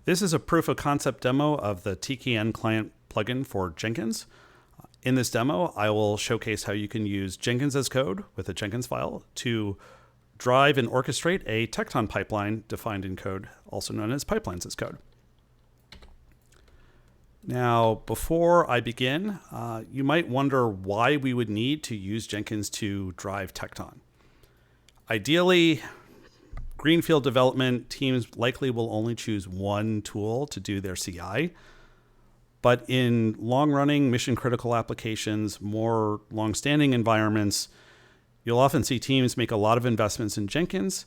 This is a proof of concept demo of the TKN client plugin for Jenkins. In this demo, I will showcase how you can use Jenkins as code with a Jenkins file to drive and orchestrate a Tecton pipeline defined in code, also known as pipelines as code. Now, before I begin, you might wonder why we would need to use Jenkins to drive Tecton. Ideally, greenfield development teams likely will only choose one tool to do their CI. But in long-running, mission-critical applications, more long-standing environments, you'll often see teams make a lot of investments in Jenkins,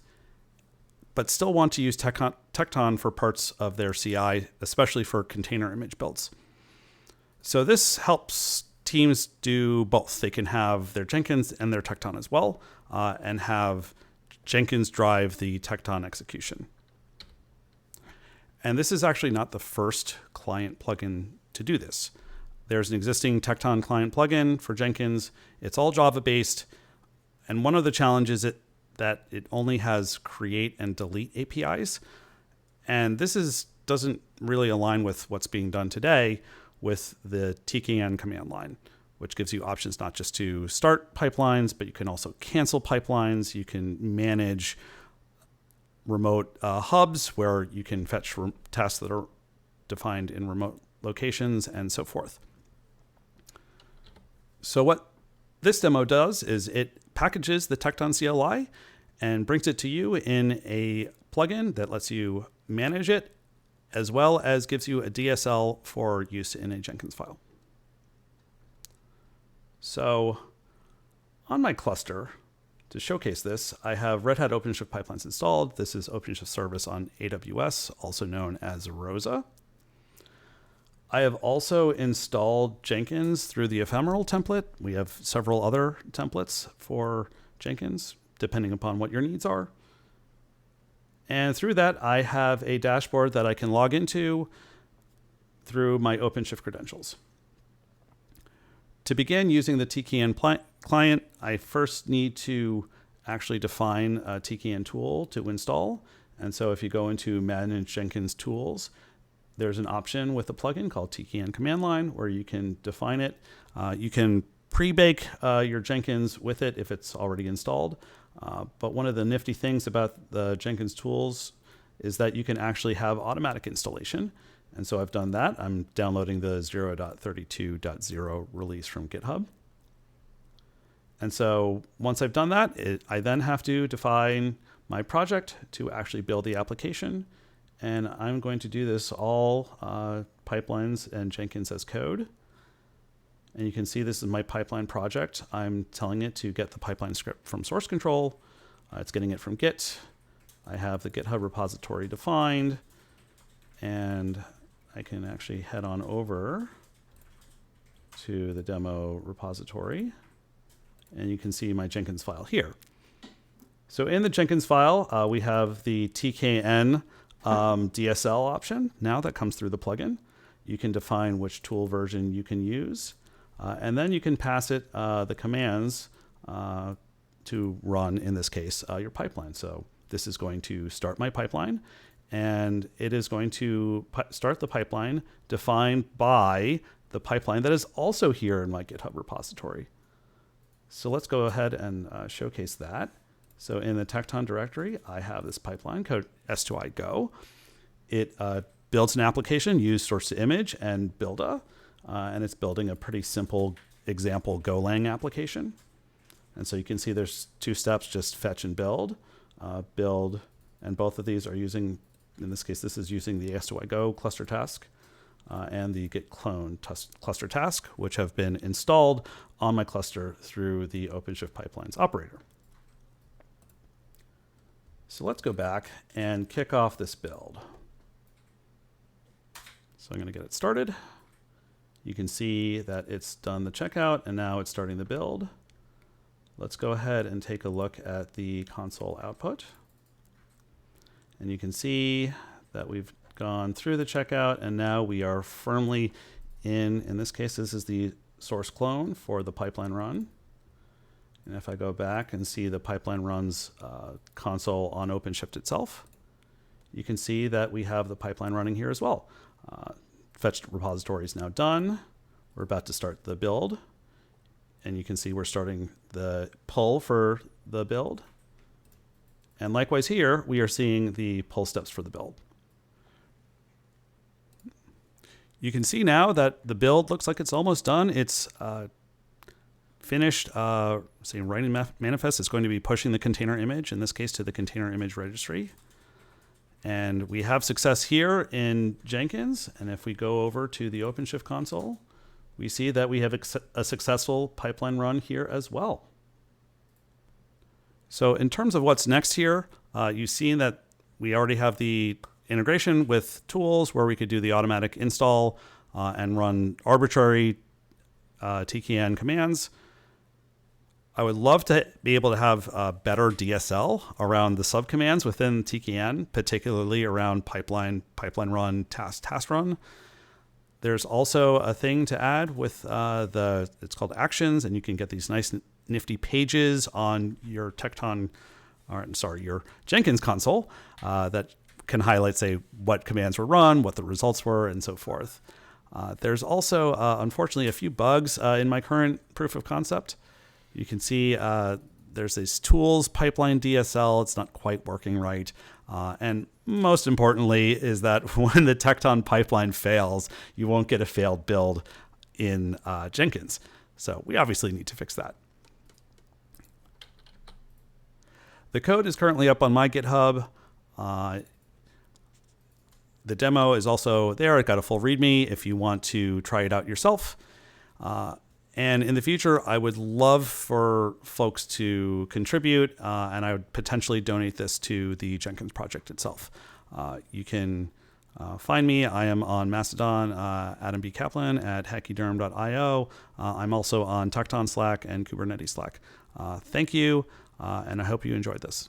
but still want to use Tecton for parts of their CI, especially for container image builds. So this helps teams do both. They can have their Jenkins and their Tecton as well, and have Jenkins drive the Tecton execution. And this is actually not the first client plugin to do this. There's an existing Tecton client plugin for Jenkins. It's all Java-based. And one of the challenges is that it only has create and delete APIs. And this doesn't really align with what's being done today with the TKN command line, which gives you options not just to start pipelines, but you can also cancel pipelines. You can manage remote hubs where you can fetch tasks that are defined in remote locations and so forth. So what this demo does is it packages the Tecton CLI and brings it to you in a plugin that lets you manage it, as well as gives you a DSL for use in a Jenkins file. So on my cluster, to showcase this, I have Red Hat OpenShift pipelines installed. This is OpenShift service on AWS, also known as Rosa. I have also installed Jenkins through the ephemeral template. We have several other templates for Jenkins, depending upon what your needs are. And through that, I have a dashboard that I can log into through my OpenShift credentials. To begin using the TKN client, I first need to actually define a TKN tool to install. And so if you go into Manage Jenkins Tools, there's an option with a plugin called TKN command line where you can define it. You can pre-bake your Jenkins with it if it's already installed. But one of the nifty things about the Jenkins tools is that you can actually have automatic installation. And so I've done that. I'm downloading the 0.32.0 release from GitHub. And so once I've done that, I then have to define my project to actually build the application. And I'm going to do this all pipelines and Jenkins as code. And you can see this is my pipeline project. I'm telling it to get the pipeline script from source control. It's getting it from Git. I have the GitHub repository defined. And I can actually head on over to the demo repository. And you can see my Jenkins file here. So in the Jenkins file, we have the TKN DSL option now that comes through the plugin. You can define which tool version you can use. And then you can pass it the commands to run, in this case, your pipeline. So this is going to start my pipeline, and it is going to start the pipeline defined by the pipeline that is also here in my GitHub repository. So let's go ahead and showcase that. So in the Tecton directory, I have this pipeline code S2I Go. It builds an application, use source to image and builda, and it's building a pretty simple example Golang application. And so you can see there's two steps, just fetch and build, and both of these are using, in this case, this is using the S2I Go cluster task and the git clone cluster task, which have been installed on my cluster through the OpenShift pipelines operator. So let's go back and kick off this build. So I'm going to get it started. You can see that it's done the checkout, and now it's starting the build. Let's go ahead and take a look at the console output. And you can see that we've gone through the checkout, and now we are firmly in this case, this is the source clone for the pipeline run. And if I go back and see the pipeline runs console on OpenShift itself, you can see that we have the pipeline running here as well. Fetched repository is now done. We're about to start the build. And you can see we're starting the pull for the build. And likewise here, we are seeing the pull steps for the build. You can see now that the build looks like it's almost done. It's finished. Writing manifest is going to be pushing the container image, in this case to the container image registry. And we have success here in Jenkins. And if we go over to the OpenShift console, we see that we have a successful pipeline run here as well. So in terms of what's next here, you've seen that we already have the integration with tools where we could do the automatic install and run arbitrary TKN commands. I would love to be able to have better DSL around the subcommands within TKN, particularly around pipeline run, task run. There's also a thing to add with it's called actions, and you can get these nice nifty pages on your your Jenkins console that can highlight, say, what commands were run, what the results were, and so forth. There's also, unfortunately, a few bugs in my current proof of concept. You can see there's these tools, pipeline DSL. It's not quite working right. And most importantly is that when the Tecton pipeline fails, you won't get a failed build in Jenkins. So we obviously need to fix that. The code is currently up on my GitHub. The demo is also there. It got a full README if you want to try it out yourself. And in the future, I would love for folks to contribute, and I would potentially donate this to the Jenkins project itself. You can find me. I am on Mastodon, Adam B. Kaplan at hackyderm.io. I'm also on Tecton Slack and Kubernetes Slack. Thank you, and I hope you enjoyed this.